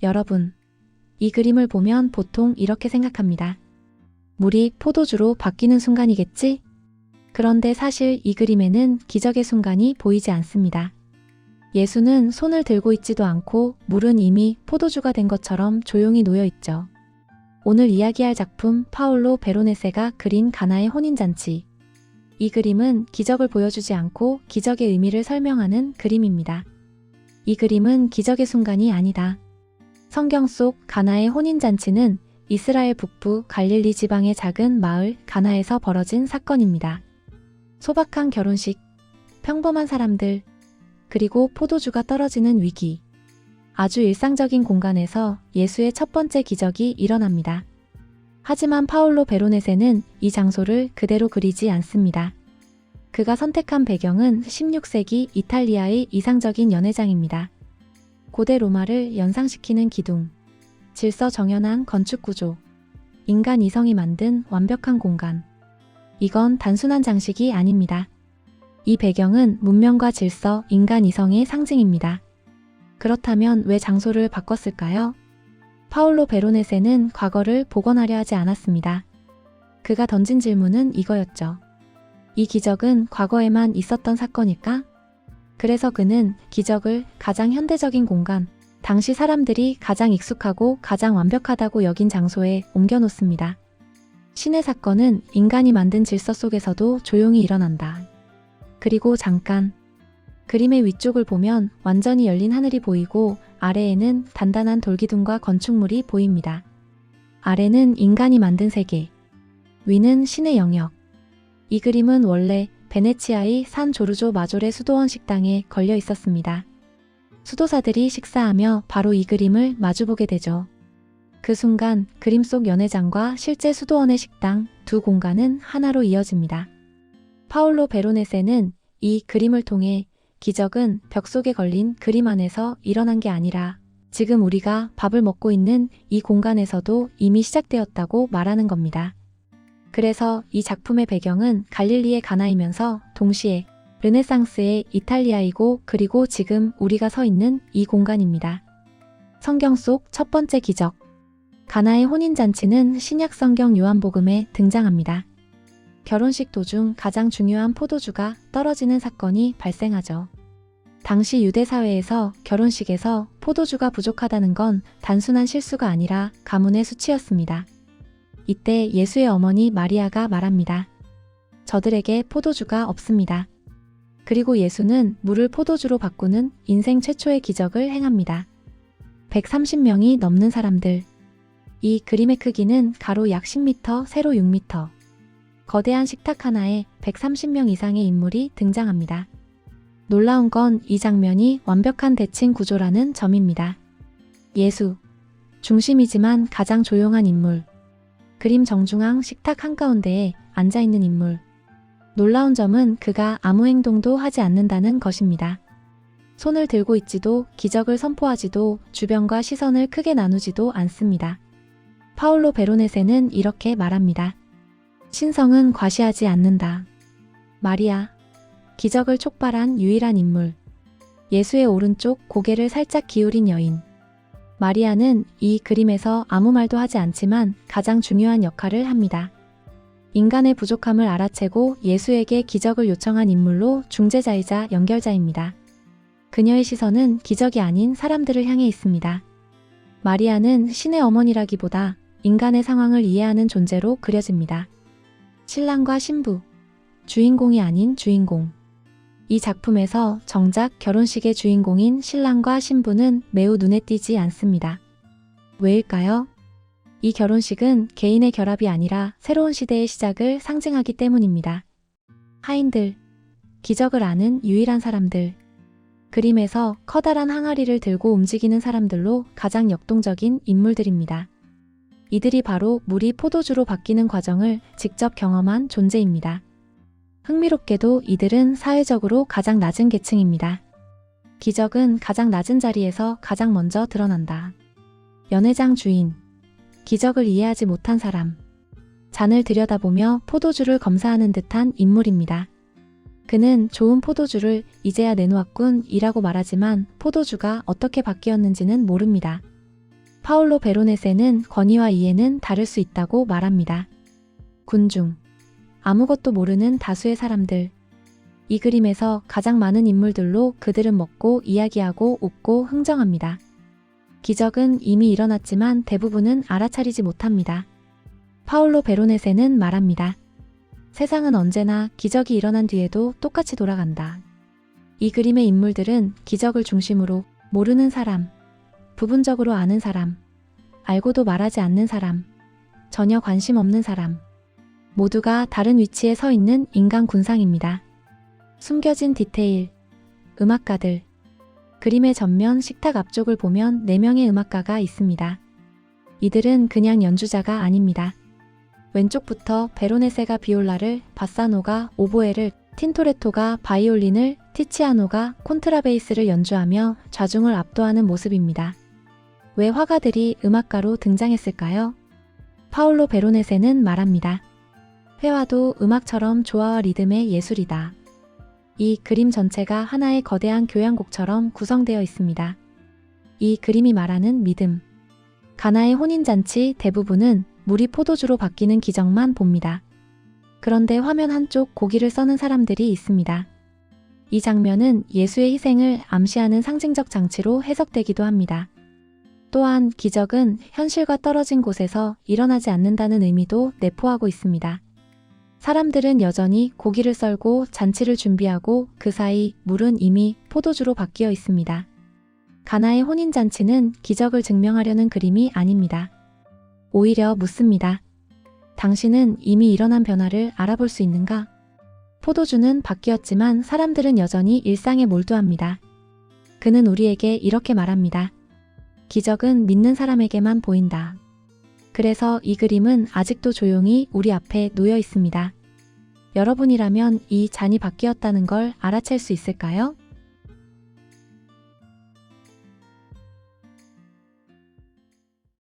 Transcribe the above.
여러분, 이 그림을 보면 보통 이렇게 생각합니다. 물이 포도주로 바뀌는 순간이겠지? 그런데 사실 이 그림에는 기적의 순간이 보이지 않습니다. 예수는 손을 들고 있지도 않고 물은 이미 포도주가 된 것처럼 조용히 놓여 있죠. 오늘 이야기할 작품 파올로 베로네세가 그린 가나의 혼인잔치. 이 그림은 기적을 보여주지 않고 기적의 의미를 설명하는 그림입니다. 이 그림은 기적의 순간이 아니다. 성경 속 가나의 혼인잔치는 이스라엘 북부 갈릴리 지방의 작은 마을 가나에서 벌어진 사건입니다. 소박한 결혼식, 평범한 사람들, 그리고 포도주가 떨어지는 위기. 아주 일상적인 공간에서 예수의 첫 번째 기적이 일어납니다. 하지만 파올로 베로네세는 이 장소를 그대로 그리지 않습니다. 그가 선택한 배경은 16세기 이탈리아의 이상적인 연회장입니다. 고대 로마를 연상시키는 기둥, 질서정연한 건축 구조, 인간 이성이 만든 완벽한 공간. 이건 단순한 장식이 아닙니다. 이 배경은 문명과 질서, 인간 이성의 상징입니다. 그렇다면 왜 장소를 바꿨을까요? 파올로 베로네세는 과거를 복원하려 하지 않았습니다. 그가 던진 질문은 이거였죠. 이 기적은 과거에만 있었던 사건일까? 그래서 그는 기적을 가장 현대적인 공간, 당시 사람들이 가장 익숙하고 가장 완벽하다고 여긴 장소에 옮겨놓습니다. 신의 사건은 인간이 만든 질서 속에서도 조용히 일어난다. 그리고 잠깐, 그림의 위쪽을 보면 완전히 열린 하늘이 보이고 아래에는 단단한 돌기둥과 건축물이 보입니다. 아래는 인간이 만든 세계, 위는 신의 영역. 이 그림은 원래 베네치아의 산 조르조 마조레 수도원 식당에 걸려 있었습니다. 수도사들이 식사하며 바로 이 그림을 마주보게 되죠. 그 순간 그림 속 연회장과 실제 수도원의 식당 두 공간은 하나로 이어집니다. 파올로 베로네세는 이 그림을 통해 기적은 벽 속에 걸린 그림 안에서 일어난 게 아니라 지금 우리가 밥을 먹고 있는 이 공간에서도 이미 시작되었다고 말하는 겁니다. 그래서 이 작품의 배경은 갈릴리의 가나이면서 동시에 르네상스의 이탈리아이고 그리고 지금 우리가 서 있는 이 공간입니다. 성경 속 첫 번째 기적. 가나의 혼인잔치는 신약 성경 요한복음에 등장합니다. 결혼식 도중 가장 중요한 포도주가 떨어지는 사건이 발생하죠. 당시 유대 사회에서 결혼식에서 포도주가 부족하다는 건 단순한 실수가 아니라 가문의 수치였습니다. 이때 예수의 어머니 마리아가 말합니다. 저들에게 포도주가 없습니다. 그리고 예수는 물을 포도주로 바꾸는 인생 최초의 기적을 행합니다. 130명이 넘는 사람들. 이 그림의 크기는 가로 약 10m, 세로 6m. 거대한 식탁 하나에 130명 이상의 인물이 등장합니다. 놀라운 건 이 장면이 완벽한 대칭 구조라는 점입니다. 예수, 중심이지만 가장 조용한 인물. 그림 정중앙 식탁 한가운데에 앉아있는 인물. 놀라운 점은 그가 아무 행동도 하지 않는다는 것입니다. 손을 들고 있지도 기적을 선포하지도 주변과 시선을 크게 나누지도 않습니다. 파올로 베로네세는 이렇게 말합니다. 신성은 과시하지 않는다. 마리아, 기적을 촉발한 유일한 인물. 예수의 오른쪽 고개를 살짝 기울인 여인. 마리아는 이 그림에서 아무 말도 하지 않지만 가장 중요한 역할을 합니다. 인간의 부족함을 알아채고 예수에게 기적을 요청한 인물로 중재자이자 연결자입니다. 그녀의 시선은 기적이 아닌 사람들을 향해 있습니다. 마리아는 신의 어머니라기보다 인간의 상황을 이해하는 존재로 그려집니다. 신랑과 신부, 주인공이 아닌 주인공. 이 작품에서 정작 결혼식의 주인공인 신랑과 신부는 매우 눈에 띄지 않습니다. 왜일까요? 이 결혼식은 개인의 결합이 아니라 새로운 시대의 시작을 상징하기 때문입니다. 하인들, 기적을 아는 유일한 사람들. 그림에서 커다란 항아리를 들고 움직이는 사람들로 가장 역동적인 인물들입니다. 이들이 바로 물이 포도주로 바뀌는 과정을 직접 경험한 존재입니다. 흥미롭게도 이들은 사회적으로 가장 낮은 계층입니다. 기적은 가장 낮은 자리에서 가장 먼저 드러난다. 연회장 주인, 기적을 이해하지 못한 사람, 잔을 들여다보며 포도주를 검사하는 듯한 인물입니다. 그는 좋은 포도주를 이제야 내놓았군 이라고 말하지만 포도주가 어떻게 바뀌었는지는 모릅니다. 파올로 베로네세는 권위와 이해는 다를 수 있다고 말합니다. 군중. 아무것도 모르는 다수의 사람들. 이 그림에서 가장 많은 인물들로 그들은 먹고 이야기하고 웃고 흥정합니다. 기적은 이미 일어났지만 대부분은 알아차리지 못합니다. 파올로 베로네세는 말합니다. 세상은 언제나 기적이 일어난 뒤에도 똑같이 돌아간다. 이 그림의 인물들은 기적을 중심으로 모르는 사람, 부분적으로 아는 사람, 알고도 말하지 않는 사람, 전혀 관심 없는 사람, 모두가 다른 위치에 서 있는 인간 군상입니다. 숨겨진 디테일, 음악가들. 그림의 전면 식탁 앞쪽을 보면 4명의 음악가가 있습니다. 이들은 그냥 연주자가 아닙니다. 왼쪽부터 베로네세가 비올라를, 바사노가 오보에를, 틴토레토가 바이올린을, 티치아노가 콘트라베이스를 연주하며 좌중을 압도하는 모습입니다. 왜 화가들이 음악가로 등장했을까요? 파올로 베로네세는 말합니다. 회화도 음악처럼 조화와 리듬의 예술이다. 이 그림 전체가 하나의 거대한 교향곡처럼 구성되어 있습니다. 이 그림이 말하는 믿음. 가나의 혼인잔치 대부분은 물이 포도주로 바뀌는 기적만 봅니다. 그런데 화면 한쪽 고기를 써는 사람들이 있습니다. 이 장면은 예수의 희생을 암시하는 상징적 장치로 해석되기도 합니다. 또한 기적은 현실과 떨어진 곳에서 일어나지 않는다는 의미도 내포하고 있습니다. 사람들은 여전히 고기를 썰고 잔치를 준비하고 그 사이 물은 이미 포도주로 바뀌어 있습니다. 가나의 혼인잔치는 기적을 증명하려는 그림이 아닙니다. 오히려 묻습니다. 당신은 이미 일어난 변화를 알아볼 수 있는가? 포도주는 바뀌었지만 사람들은 여전히 일상에 몰두합니다. 그는 우리에게 이렇게 말합니다. 기적은 믿는 사람에게만 보인다. 그래서 이 그림은 아직도 조용히 우리 앞에 놓여 있습니다. 여러분이라면 이 잔이 바뀌었다는 걸 알아챌 수 있을까요?